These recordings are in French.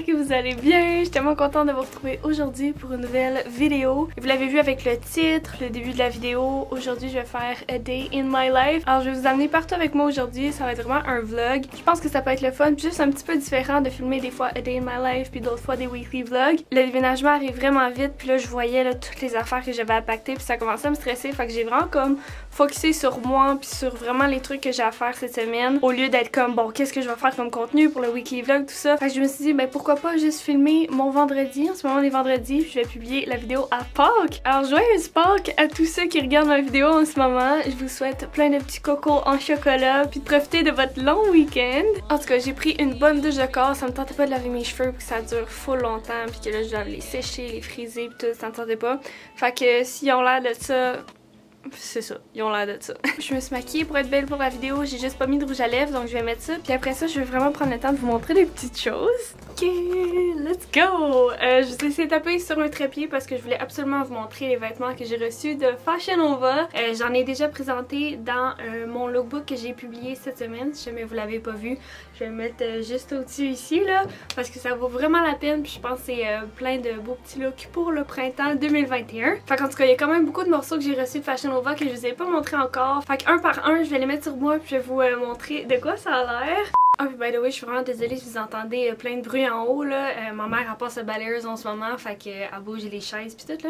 que vous allez bien. Je suis tellement contente de vous retrouver aujourd'hui pour une nouvelle vidéo. Vous l'avez vu avec le titre, le début de la vidéo. Aujourd'hui, je vais faire A Day in My Life. Alors, je vais vous amener partout avec moi aujourd'hui. Ça va être vraiment un vlog. Je pense que ça peut être le fun, juste un petit peu différent de filmer des fois A Day in My Life, puis d'autres fois des weekly vlogs. Le déménagement arrive vraiment vite, puis là, je voyais là, toutes les affaires que j'avais à pacter, puis ça commençait à me stresser. Fait que j'ai vraiment comme focusé sur moi, puis sur vraiment les trucs que j'ai à faire cette semaine, au lieu d'être comme, bon, qu'est-ce que je vais faire comme contenu pour le weekly vlog, tout ça. Fait que je me suis dit, ben pourquoi pas juste filmer mon vendredi. En ce moment, on est vendredi, puis je vais publier la vidéo à Pâques. Alors, joyeuse Pâques à tous ceux qui regardent ma vidéo en ce moment. Je vous souhaite plein de petits cocos en chocolat, puis de profiter de votre long week-end. En tout cas, j'ai pris une bonne douche de corps. Ça me tentait pas de laver mes cheveux, puis que ça dure full longtemps, puis que là, je dois les sécher, les friser, puis tout, ça me tentait pas. Fait que s'ils ont l'air de ça, c'est ça, ils ont l'air de ça. Je me suis maquillée pour être belle pour la vidéo, j'ai juste pas mis de rouge à lèvres, donc je vais mettre ça. Puis après ça, je vais vraiment prendre le temps de vous montrer des petites choses. Ok, let's go! Je vous ai essayé de taper sur un trépied parce que je voulais absolument vous montrer les vêtements que j'ai reçus de Fashion Nova. J'en ai déjà présenté dans mon lookbook que j'ai publié cette semaine. Si jamais vous l'avez pas vu, je vais le mettre juste au-dessus ici, là, parce que ça vaut vraiment la peine. Puis je pense que c'est plein de beaux petits looks pour le printemps 2021. Fait qu'en tout cas, il y a quand même beaucoup de morceaux que j'ai reçus de Fashion Nova que je vous ai pas montré encore. Fait qu'un par un, je vais les mettre sur moi puis je vais vous montrer de quoi ça a l'air. Ah puis by the way, je suis vraiment désolée si vous entendez plein de bruit en haut là. Ma mère elle passe le balayeuse en ce moment, fait qu'elle bouge les chaises pis tout là.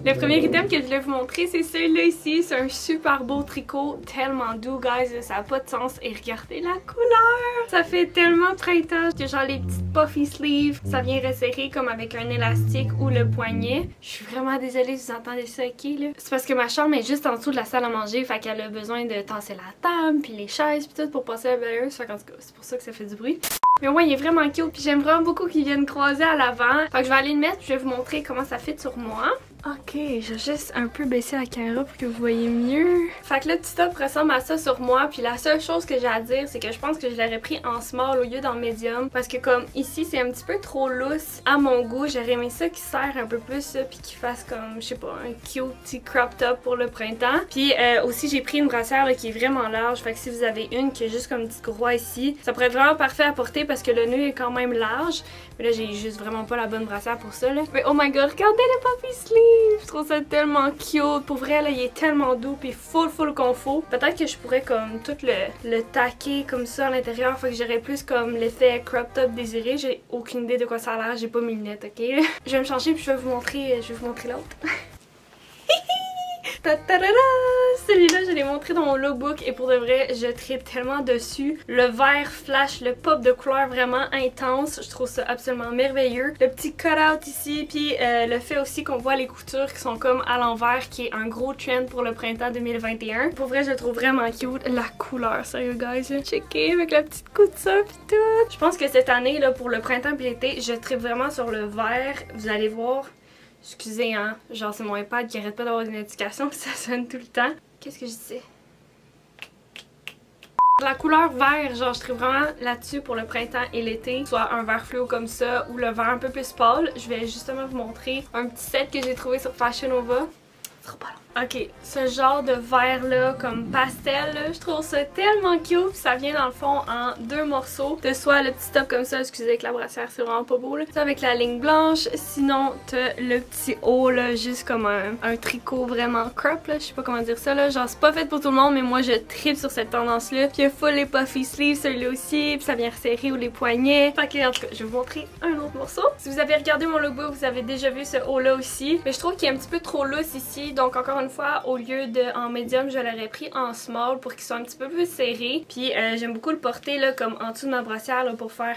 Le premier item que je voulais vous montrer, c'est celui-là ici. C'est un super beau tricot, tellement doux, guys. Ça a pas de sens. Et regardez la couleur! Ça fait tellement printemps. J'ai genre les petites puffy sleeves. Ça vient resserrer comme avec un élastique ou le poignet. Je suis vraiment désolée si vous entendez ça, ok là. C'est parce que ma chambre est juste en dessous de la salle à manger. Fait qu'elle a besoin de tasser la table, puis les chaises, puis tout pour passer la balayeuse. Fait qu'en tout cas, c'est pour ça que ça fait du bruit. Mais ouais, il est vraiment cute. Puis j'aime vraiment beaucoup qu'il vienne croiser à l'avant. Fait que je vais aller le mettre, puis je vais vous montrer comment ça fit sur moi. Ok, je vais juste un peu baisser la caméra pour que vous voyez mieux. Fait que le petit top ressemble à ça sur moi. Puis la seule chose que j'ai à dire, c'est que je pense que je l'aurais pris en small au lieu d'en medium. Parce que comme ici, c'est un petit peu trop loose à mon goût. J'aurais aimé ça qui serre un peu plus, puis qui fasse comme, je sais pas, un cute petit crop top pour le printemps. Puis aussi, j'ai pris une brassière là, qui est vraiment large. Fait que si vous avez une qui est juste comme une petite croix ici, ça pourrait être vraiment parfait à porter parce que le nœud est quand même large. Mais là, j'ai juste vraiment pas la bonne brassière pour ça là. Mais oh my god, regardez le puffy sleeve! Je trouve ça tellement cute. Pour vrai, là, il est tellement doux puis full confort. Peut-être que je pourrais comme tout le taquer comme ça à l'intérieur. Fait que j'aurais plus comme l'effet crop top désiré. J'ai aucune idée de quoi ça a l'air. J'ai pas mis le net, ok? Je vais me changer puis je vais vous montrer l'autre. Celui-là, je l'ai montré dans mon lookbook et pour de vrai, je tripe tellement dessus. Le vert flash, le pop de couleur vraiment intense. Je trouve ça absolument merveilleux. Le petit cut-out ici, puis le fait aussi qu'on voit les coutures qui sont comme à l'envers, qui est un gros trend pour le printemps 2021. Pour vrai, je le trouve vraiment cute. La couleur, sérieux guys, checkez avec la petite couture pis tout. Je pense que cette année, là, pour le printemps pis l'été, je tripe vraiment sur le vert. Vous allez voir. Excusez, hein, genre c'est mon iPad qui arrête pas d'avoir des notifications puis ça sonne tout le temps. Qu'est-ce que je disais? La couleur vert, genre je tripe vraiment là-dessus pour le printemps et l'été. Soit un vert fluo comme ça ou le vert un peu plus pâle. Je vais justement vous montrer un petit set que j'ai trouvé sur Fashion Nova. Trop pas long. Ok, ce genre de vert là comme pastel là, je trouve ça tellement cute. Ça vient dans le fond en deux morceaux. T'as soit le petit top comme ça, excusez avec la brassière c'est vraiment pas beau là. Ça avec la ligne blanche, sinon t'as le petit haut là, juste comme un tricot vraiment crop là, je sais pas comment dire ça là. Genre c'est pas fait pour tout le monde mais moi je tripe sur cette tendance là. Puis il y a full les puffy sleeves celui-là aussi, puis ça vient resserrer ou les poignets. Fait que en tout cas, je vais vous montrer un autre morceau. Si vous avez regardé mon logo, vous avez déjà vu ce haut là aussi. Mais je trouve qu'il est un petit peu trop loose ici, donc encore une fois, au lieu de en médium, je l'aurais pris en small pour qu'il soit un petit peu plus serré. Puis j'aime beaucoup le porter là comme en dessous de ma brassière là, pour faire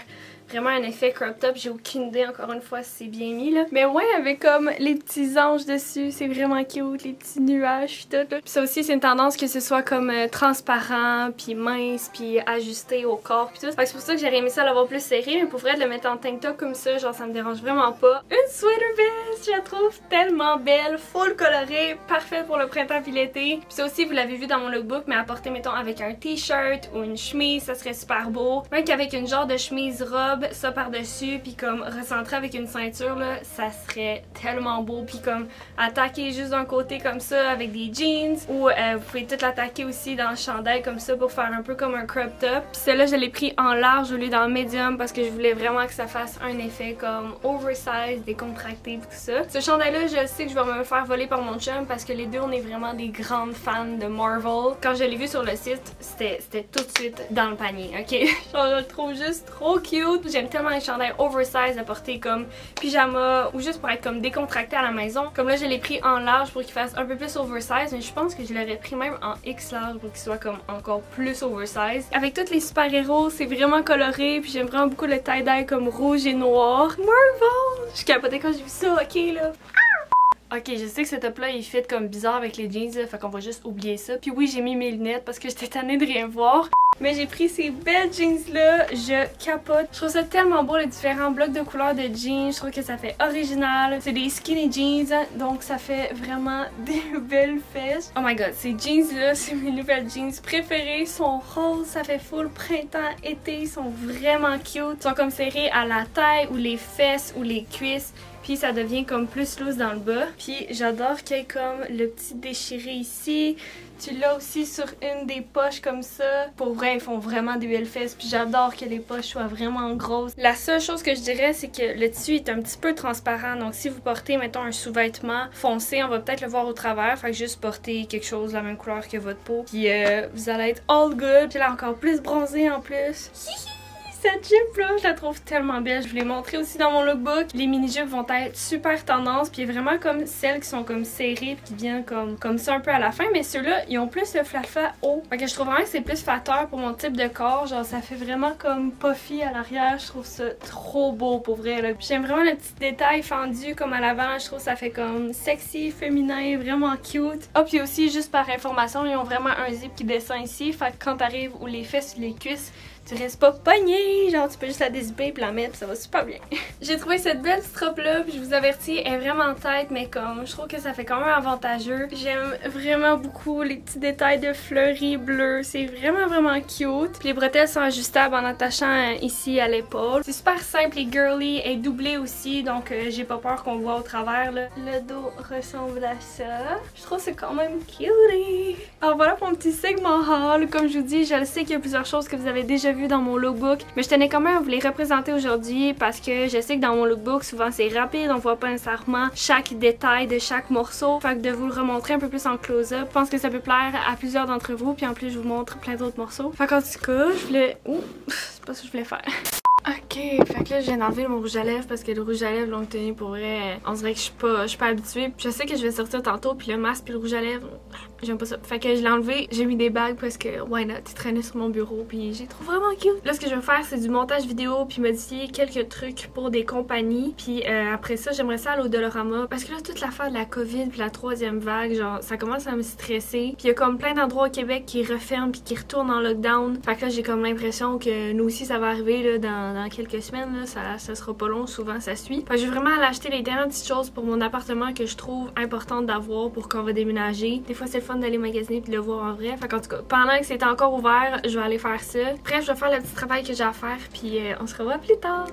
vraiment un effet crop top. J'ai aucune idée encore une fois si c'est bien mis là. Mais ouais, avec comme les petits anges dessus, c'est vraiment cute, les petits nuages puis tout là. Puis ça aussi c'est une tendance que ce soit comme transparent, puis mince, puis ajusté au corps puis tout. Fait que c'est pour ça que j'aurais aimé ça l'avoir plus serré, mais pour vrai de le mettre en tank top comme ça, genre ça me dérange vraiment pas. Une sweater vest, je la trouve tellement belle, full colorée, parfaite pour le printemps puis l'été. Puis ça aussi vous l'avez vu dans mon lookbook, mais à porter mettons avec un t-shirt ou une chemise, ça serait super beau. Même qu'avec une genre de chemise robe, robe, ça par-dessus, puis comme recentrer avec une ceinture, là, ça serait tellement beau. Puis comme attaquer juste d'un côté comme ça avec des jeans, ou vous pouvez tout l'attaquer aussi dans le chandail comme ça pour faire un peu comme un crop top. Puis celle-là, je l'ai pris en large au lieu dans le medium parce que je voulais vraiment que ça fasse un effet comme oversize, décontracté et tout ça. Ce chandail-là, je sais que je vais me le faire voler par mon chum parce que les deux, on est vraiment des grandes fans de Marvel. Quand je l'ai vu sur le site, c'était tout de suite dans le panier, ok? Genre, je le trouve juste trop cute. J'aime tellement les chandails oversize à porter comme pyjama ou juste pour être comme décontracté à la maison. Comme là, je l'ai pris en large pour qu'il fasse un peu plus oversize, mais je pense que je l'aurais pris même en X large pour qu'il soit comme encore plus oversize. Avec tous les super-héros, c'est vraiment coloré, puis j'aime vraiment beaucoup le tie-dye comme rouge et noir. Marvel! Je capotais quand j'ai vu ça, ok là. Ok, je sais que ce top là il fit comme bizarre avec les jeans là, fait qu'on va juste oublier ça. Puis oui, j'ai mis mes lunettes parce que j'étais tannée de rien voir. Mais j'ai pris ces belles jeans là, je capote. Je trouve ça tellement beau les différents blocs de couleurs de jeans, je trouve que ça fait original. C'est des skinny jeans, donc ça fait vraiment des belles fesses. Oh my god, ces jeans là, c'est mes nouvelles jeans préférées. Ils sont roses, ça fait full printemps, été, ils sont vraiment cute. Ils sont comme serrés à la taille ou les fesses ou les cuisses. Puis ça devient comme plus loose dans le bas. Puis j'adore qu'il y ait comme le petit déchiré ici. Tu l'as aussi sur une des poches comme ça. Pour vrai, ils font vraiment des belles fesses. Puis j'adore que les poches soient vraiment grosses. La seule chose que je dirais, c'est que le tissu est un petit peu transparent. Donc si vous portez, mettons, un sous-vêtement foncé, on va peut-être le voir au travers. Fait que juste porter quelque chose de la même couleur que votre peau. Puis vous allez être all good. J'ai l'air encore plus bronzée en plus. Cette jupe là, je la trouve tellement belle. Je vous l'ai montré aussi dans mon lookbook. Les mini-jupes vont être super tendance. Puis vraiment comme celles qui sont comme serrées puis qui viennent comme ça un peu à la fin. Mais ceux-là, ils ont plus le flafa haut. Fait que je trouve vraiment que c'est plus flatteur pour mon type de corps. Genre ça fait vraiment comme puffy à l'arrière. Je trouve ça trop beau pour vrai là. J'aime vraiment le petit détail fendu comme à l'avant. Je trouve que ça fait comme sexy, féminin, vraiment cute. Ah puis aussi juste par information, ils ont vraiment un zip qui descend ici. Fait que quand t'arrives ou les fesses ou les cuisses, tu restes pas pogné, genre tu peux juste la dézipper puis la mettre puis ça va super bien. J'ai trouvé cette belle petite robe là, puis je vous avertis, elle est vraiment tête, mais comme je trouve que ça fait quand même avantageux. J'aime vraiment beaucoup les petits détails de fleuris bleus, c'est vraiment cute. Puis les bretelles sont ajustables en attachant ici à l'épaule. C'est super simple et girly, elle est doublée aussi, donc j'ai pas peur qu'on voit au travers là. Le dos ressemble à ça. Je trouve que c'est quand même cutie. Alors voilà pour mon petit segment haul. Comme je vous dis, je le sais qu'il y a plusieurs choses que vous avez déjà vu dans mon lookbook, mais je tenais quand même à vous les représenter aujourd'hui parce que je sais que dans mon lookbook souvent c'est rapide, on voit pas nécessairement chaque détail de chaque morceau, fait que de vous le remontrer un peu plus en close-up, je pense que ça peut plaire à plusieurs d'entre vous, puis en plus je vous montre plein d'autres morceaux. Fait qu'en tout cas, je voulais... Ouh, c'est pas ce que je voulais faire. Ok, fait que là je viens d'enlever mon rouge à lèvres parce que le rouge à lèvres longue tenue pour vrai, on dirait que je suis pas habituée. Je sais que je vais sortir tantôt puis le masque puis le rouge à lèvres, j'aime pas ça. Fait que je l'ai enlevé, j'ai mis des bagues parce que why not, il traînait sur mon bureau puis j'ai trouvé vraiment cute. Là ce que je vais faire c'est du montage vidéo puis modifier quelques trucs pour des compagnies. Puis après ça j'aimerais ça aller au Dollarama parce que là toute l'affaire de la COVID puis la troisième vague, genre ça commence à me stresser. Puis il y a comme plein d'endroits au Québec qui referment puis qui retournent en lockdown. Fait que là j'ai comme l'impression que nous aussi ça va arriver là dans quelques semaines, là, ça sera pas long, souvent ça suit. Fait que je vais vraiment aller acheter les dernières petites choses pour mon appartement que je trouve importante d'avoir pour quand on va déménager. Des fois c'est le fun d'aller magasiner puis de le voir en vrai. Fait qu'en tout cas, pendant que c'est encore ouvert, je vais aller faire ça. Bref, je vais faire le petit travail que j'ai à faire puis on se revoit plus tard.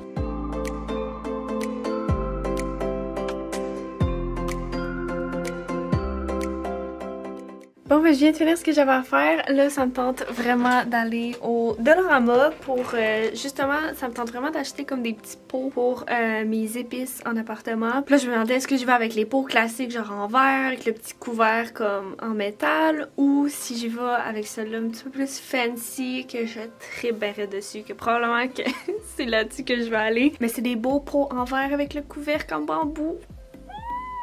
Bon, ben, je viens de finir ce que j'avais à faire. Là, ça me tente vraiment d'aller au Dollarama pour, justement, ça me tente vraiment d'acheter comme des petits pots pour mes épices en appartement. Puis là, je me demandais est-ce que je vais avec les pots classiques, genre en verre, avec le petit couvert comme en métal, ou si j'y vais avec celui-là un petit peu plus fancy, que je triperais dessus, que probablement que c'est là-dessus que je vais aller. Mais c'est des beaux pots en verre avec le couvercle en bambou.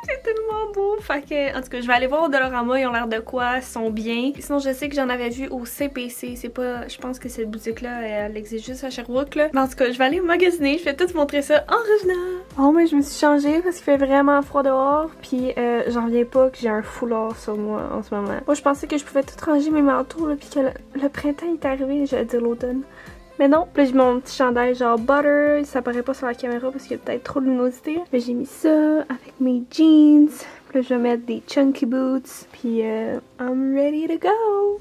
C'est tellement beau! Fait que, en tout cas, je vais aller voir au Dollarama, ils ont l'air de quoi, ils sont bien. Sinon, je sais que j'en avais vu au CPC, c'est pas... Je pense que cette boutique-là, elle existe juste à Sherbrooke, là. Mais en tout cas, je vais aller magasiner, je vais tout vous montrer ça en revenant. Bon, mais je me suis changée parce qu'il fait vraiment froid dehors, puis j'en reviens pas que j'ai un foulard sur moi en ce moment. Moi, je pensais que je pouvais tout ranger mes manteaux, là, puis que le printemps est arrivé, j'allais dire l'automne. Mais non, puis j'ai mon petit chandail genre butter, ça paraît pas sur la caméra parce qu'il y a peut-être trop de luminosité. Mais j'ai mis ça avec mes jeans, puis là je vais mettre des chunky boots, puis I'm ready to go!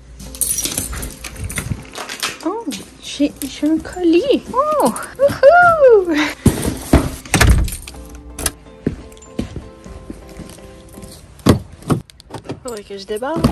Oh, J'ai un colis! Oh! Wouhou! Faudrait que je débarque.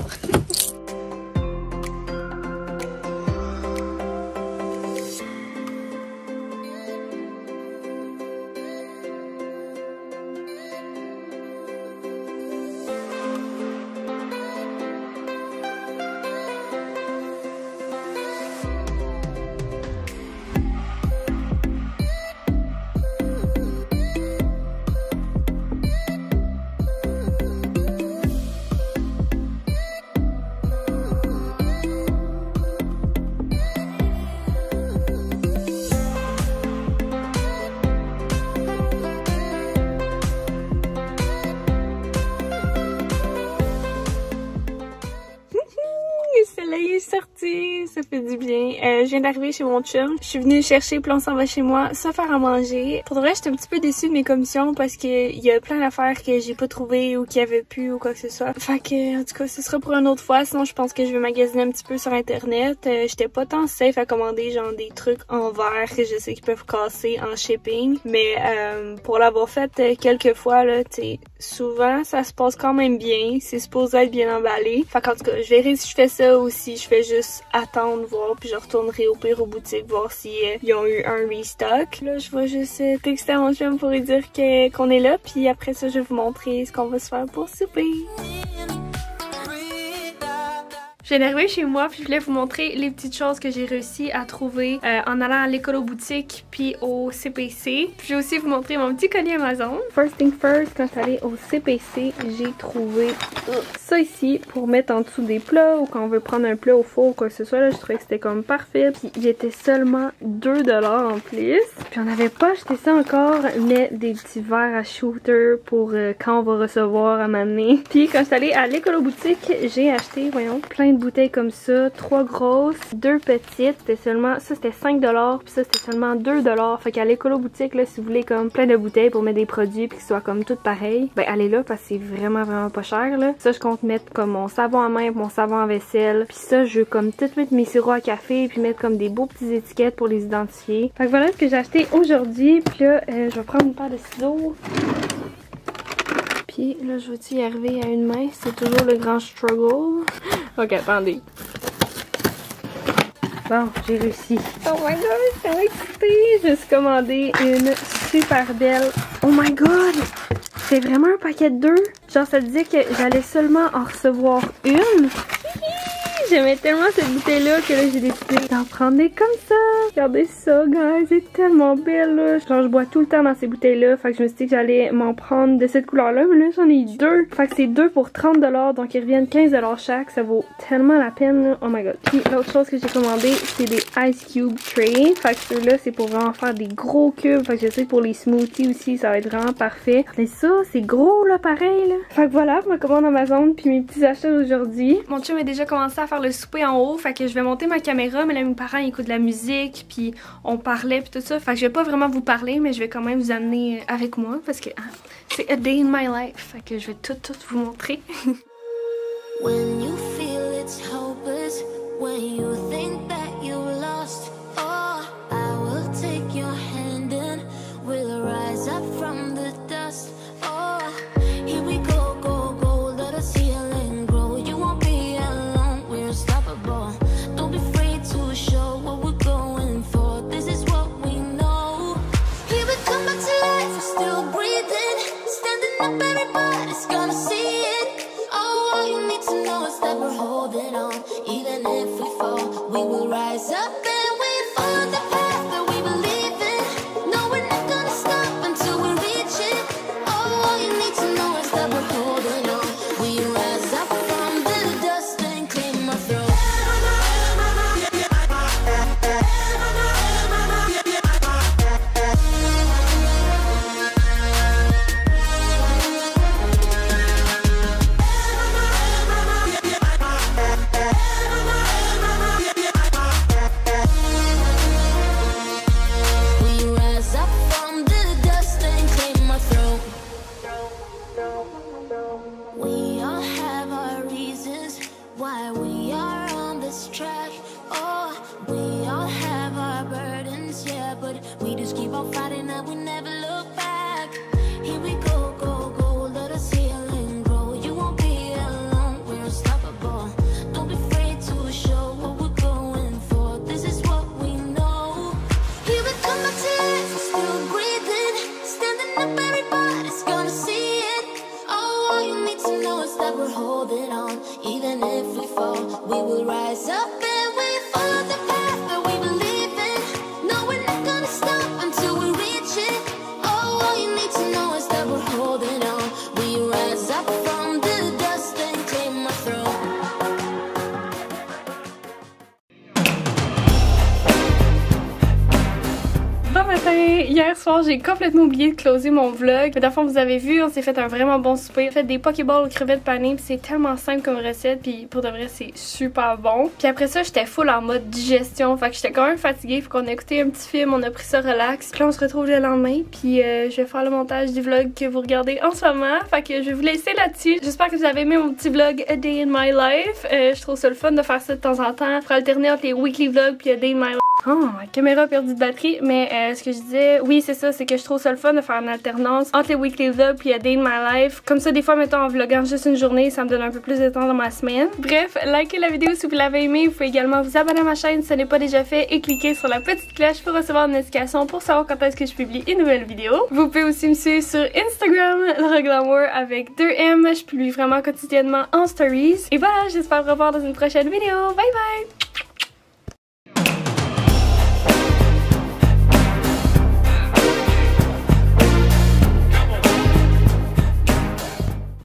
Le soleil est sorti, ça fait du bien. Je viens d'arriver chez mon chum. Je suis venue le chercher, puis on s'en va chez moi, se faire à manger. Pour de vrai, j'étais un petit peu déçue de mes commissions parce que il y a plein d'affaires que j'ai pas trouvées ou qu'il y avait plus ou quoi que ce soit. Fait que, en tout cas, ce sera pour une autre fois. Sinon, je pense que je vais magasiner un petit peu sur internet. J'étais pas tant safe à commander genre des trucs en verre que je sais qu'ils peuvent casser en shipping. Mais pour l'avoir fait quelques fois, là, tu sais, souvent, ça se passe quand même bien. C'est supposé être bien emballé. Fait qu'en tout cas, je verrai si je fais ça ou si je fais juste attendre, voir, puis je retournerai au pire aux boutiques, voir si ils ont eu un restock. Là, je vais juste texter à mon chum pour lui dire qu'on est là, puis après ça, je vais vous montrer ce qu'on va se faire pour souper. Je viens d'arriver chez moi puis je voulais vous montrer les petites choses que j'ai réussi à trouver en allant à l'écolo-boutique puis au CPC. Puis je vais aussi vous montrer mon petit colis Amazon. First thing first, quand je suis allée au CPC, j'ai trouvé ça ici pour mettre en dessous des plats ou quand on veut prendre un plat au four ou quoi que ce soit. Là, je trouvais que c'était comme parfait. Puis il était seulement 2 $ en plus. Puis on n'avait pas acheté ça encore, mais des petits verres à shooter pour quand on va recevoir à m'amener. Puis quand je suis allée à l'écolo-boutique, j'ai acheté, voyons, plein de bouteilles comme ça, 3 grosses, 2 petites, c'était seulement, ça c'était 5 $, puis ça c'était seulement 2 $. Fait qu'à l'écolo-boutique, là, si vous voulez comme plein de bouteilles pour mettre des produits puis qu'ils soient comme toutes pareilles, ben allez là parce que c'est vraiment pas cher là. Ça je compte mettre comme mon savon à main, mon savon à vaisselle, puis ça je veux comme tout mettre mes sirops à café puis mettre comme des beaux petits étiquettes pour les identifier. Fait que voilà ce que j'ai acheté aujourd'hui, puis là je vais prendre une paire de ciseaux. Puis là, je vais-tu y arriver à une main? C'est toujours le grand struggle. Ok, attendez. Bon, j'ai réussi. Oh my god, je suis excitée! Je me suis commandé une super belle... Oh my god! C'est vraiment un paquet de 2. Genre, ça disait que j'allais seulement en recevoir une. J'aimais tellement cette bouteille-là que là, j'ai décidé d'en prendre des comme ça. Regardez ça, guys. C'est tellement belle, là. Genre, je bois tout le temps dans ces bouteilles-là. Fait que je me suis dit que j'allais m'en prendre de cette couleur-là. Mais là, j'en ai 2. Fait que c'est 2 pour 30 $. Donc, ils reviennent 15 $ chaque. Ça vaut tellement la peine, là. Oh my god. Puis, l'autre chose que j'ai commandé, c'est des Ice Cube Tray. Fait que ceux-là, c'est pour vraiment faire des gros cubes. Fait que je sais que pour les smoothies aussi, ça va être vraiment parfait. Mais ça, c'est gros, là, pareil, là. Fait que voilà, ma commande Amazon. Puis mes petits achats d'aujourd'hui. Mon chum a déjà commencé à faire le souper en haut, fait que je vais monter ma caméra, mais là mes parents écoutent de la musique, puis on parlait puis tout ça, fait que je vais pas vraiment vous parler, mais je vais quand même vous amener avec moi parce que c'est a day in my life, fait que je vais tout vous montrer. When you feel it's hopeless, when you think that you lost, oh, I will take your hand and we'll rise up from the dust. Oh, here we go, go, go, let us heal and grow. You won't be alone, we're unstoppable. Don't be afraid to show what we're going for. This is what we know. Here we come back to life, we're still breathing. Standing up, everybody's gonna see it. Oh, all you need to know is that we're holding on. Even if we fall, on Friday night, we never look back. Here we go, go, go, let us heal and grow. You won't be alone, we're unstoppable. Don't be afraid to show what we're going for. This is what we know. Here we come back to life, we're still breathing. Standing up, everybody's gonna see it. Oh, all you need to know is that we're holding on. Even if we fall, we will rise up and we follow the path that we believe in. No, we're not gonna stop until we reach it. Oh, all you need to know is that we're holding on. We rise up from the dust and claim our throne. Bon matin! Hier soir, j'ai complètement oublié de closer mon vlog. Mais dans le fond, vous avez vu, on s'est fait un vraiment bon souper. On a fait des pokéballs aux crevettes panées, puis c'est tellement simple comme recette, puis pour de vrai, c'est super bon. Puis après ça, j'étais full en mode digestion, fait que j'étais quand même fatiguée. Faut qu'on a écouté un petit film, on a pris ça relax. Puis là, on se retrouve le lendemain, puis je vais faire le montage du vlog que vous regardez en ce moment. Fait que je vais vous laisser là-dessus. J'espère que vous avez aimé mon petit vlog A Day in My Life. Je trouve ça le fun de faire ça de temps en temps pour alterner entre les weekly vlogs puis A Day in My Life. Oh, ma caméra a perdu de batterie, mais ce que je disais, oui, c'est ça, c'est que je trouve ça le fun de faire une alternance entre les weekly vlogs puis A Day in My Life. Comme ça, des fois, mettons, en vloguant juste une journée, ça me donne un peu plus de temps dans ma semaine. Bref, likez la vidéo si vous l'avez aimé. Vous pouvez également vous abonner à ma chaîne si ce n'est pas déjà fait et cliquer sur la petite cloche pour recevoir une notification pour savoir quand est-ce que je publie une nouvelle vidéo. Vous pouvez aussi me suivre sur Instagram, Laura Glamour avec 2M. Je publie vraiment quotidiennement en stories. Et voilà, j'espère vous revoir dans une prochaine vidéo. Bye bye!